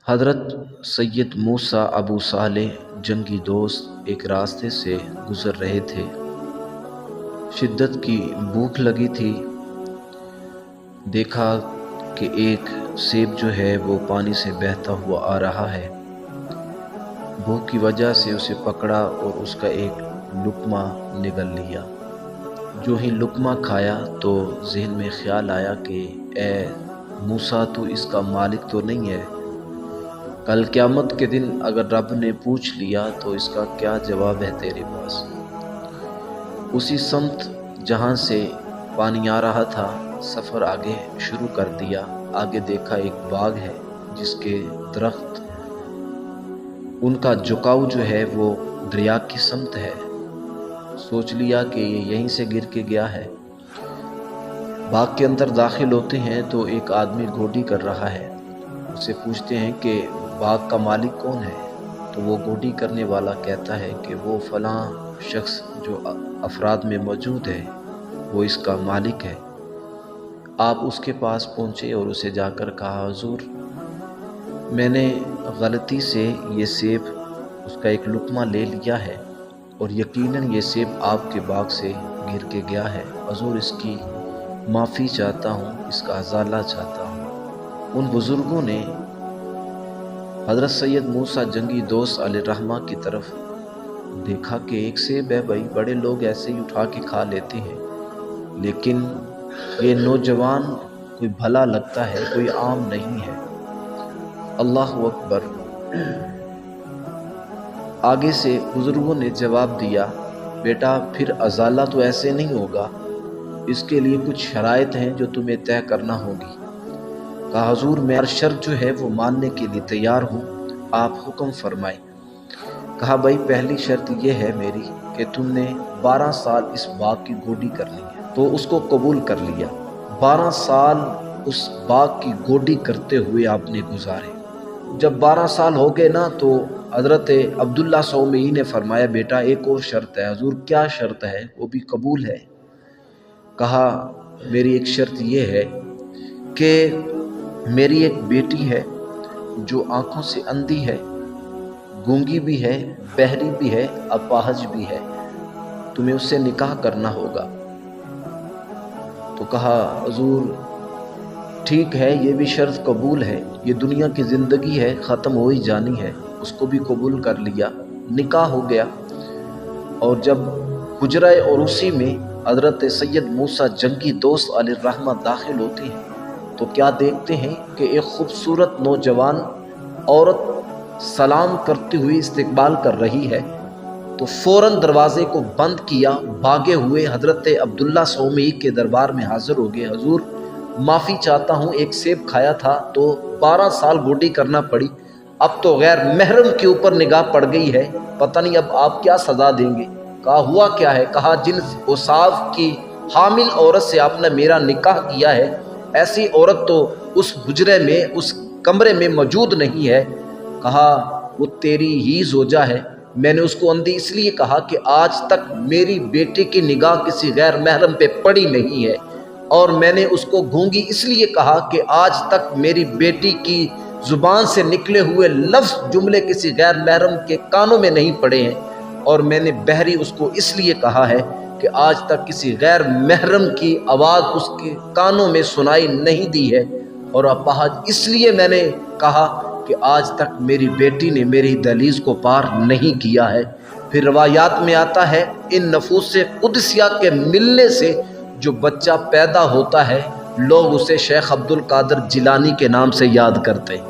حضرت سید موسیٰ ابو صالح جنگی دوست ایک راستے سے گزر رہے تھے۔ شدت کی بھوک لگی تھی۔ دیکھا کہ ایک سیب جو ہے وہ پانی سے بہتا ہوا آ رہا ہے۔ بھوک کی وجہ سے اسے پکڑا اور اس کا ایک لقمہ نگل لیا۔ جو ہی لقمہ کھایا تو ذہن میں خیال آیا کہ اے موسیٰ، تو اس کا مالک تو نہیں ہے؟ کل قیامت کے دن اگر رب نے پوچھ لیا تو اس کا کیا جواب ہے تیرے پاس؟ اسی سمت جہاں سے پانی آ رہا تھا سفر آگے شروع کر دیا۔ آگے دیکھا ایک باغ ہے جس کے درخت ان کا جھکاؤ جو ہے وہ دریا کی سمت ہے۔ سوچ لیا کہ یہ یہیں سے گر کے گیا ہے۔ باغ کے اندر داخل ہوتے ہیں تو ایک آدمی گوڈی کر رہا ہے۔ اسے پوچھتے ہیں کہ باغ کا مالک کون ہے؟ تو وہ گوڈی کرنے والا کہتا ہے کہ وہ فلاں شخص جو افراد میں موجود ہے وہ اس کا مالک ہے۔ آپ اس کے پاس پہنچے اور اسے جا کر کہا، حضور میں نے غلطی سے یہ سیب اس کا ایک لقمہ لے لیا ہے اور یقیناً یہ سیب آپ کے باغ سے گر کے گیا ہے۔ حضور اس کی معافی چاہتا ہوں، اس کا ازالہ چاہتا ہوں۔ ان بزرگوں نے حضرت سید موسیٰ جنگی دوست علیہ الرحمہ کی طرف دیکھا کہ ایک سیب ہے بھائی، بڑے لوگ ایسے ہی اٹھا کے کھا لیتے ہیں، لیکن یہ نوجوان کوئی بھلا لگتا ہے، کوئی عام نہیں ہے۔ اللہ اکبر۔ آگے سے بزرگوں نے جواب دیا، بیٹا پھر ازالہ تو ایسے نہیں ہوگا، اس کے لیے کچھ شرائط ہیں جو تمہیں طے کرنا ہوگی۔ کہا، حضور میں ہر شرط جو ہے وہ ماننے کے لیے تیار ہوں، آپ حکم فرمائیں۔ کہا، بھائی پہلی شرط یہ ہے میری کہ تم نے 12 سال اس باغ کی گوڈی کرنی ہے۔ تو اس کو قبول کر لیا۔ 12 سال اس باغ کی گوڈی کرتے ہوئے آپ نے گزارے۔ جب 12 سال ہو گئے نا تو حضرت عبداللہ سومئی نے فرمایا، بیٹا ایک اور شرط ہے۔ حضور کیا شرط ہے؟ وہ بھی قبول ہے۔ کہا، میری ایک شرط یہ ہے کہ میری ایک بیٹی ہے جو آنکھوں سے اندھی ہے، گونگی بھی ہے، بہری بھی ہے، اپاہج بھی ہے، تمہیں اس سے نکاح کرنا ہوگا۔ تو کہا، حضور ٹھیک ہے، یہ بھی شرط قبول ہے، یہ دنیا کی زندگی ہے، ختم ہو ہی جانی ہے۔ اس کو بھی قبول کر لیا، نکاح ہو گیا۔ اور جب حجرہ عروسی میں حضرت سید موسیٰ جنگی دوست علیہ الرحمہ داخل ہوتے ہیں تو کیا دیکھتے ہیں کہ ایک خوبصورت نوجوان عورت سلام کرتی ہوئی استقبال کر رہی ہے۔ تو فوراً دروازے کو بند کیا، بھاگے ہوئے حضرت عبداللہ سومئی کے دربار میں حاضر ہو گئے۔ حضور معافی چاہتا ہوں، ایک سیب کھایا تھا تو 12 سال گوڈی کرنا پڑی، اب تو غیر محرم کے اوپر نگاہ پڑ گئی ہے، پتہ نہیں اب آپ کیا سزا دیں گے۔ کہا، ہوا کیا ہے؟ کہا، جن اوصاف کی حامل عورت سے آپ نے میرا نکاح کیا ہے ایسی عورت تو اس حجرے میں، اس کمرے میں موجود نہیں ہے۔ کہا، وہ تیری ہی زوجہ ہے، میں نے اس کو اندھی اس لیے کہا کہ آج تک میری بیٹی کی نگاہ کسی غیر محرم پہ پڑی نہیں ہے، اور میں نے اس کو گونگی اس لیے کہا کہ آج تک میری بیٹی کی زبان سے نکلے ہوئے لفظ جملے کسی غیر محرم کے کانوں میں نہیں پڑے ہیں، اور میں نے بہری اس کو اس لیے کہا ہے کہ آج تک کسی غیر محرم کی آواز اس کے کانوں میں سنائی نہیں دی ہے، اور اپاہج اس لیے میں نے کہا کہ آج تک میری بیٹی نے میری دہلیز کو پار نہیں کیا ہے۔ پھر روایات میں آتا ہے ان نفوس قدسیہ کے ملنے سے جو بچہ پیدا ہوتا ہے لوگ اسے شیخ عبد القادر جیلانی کے نام سے یاد کرتے ہیں۔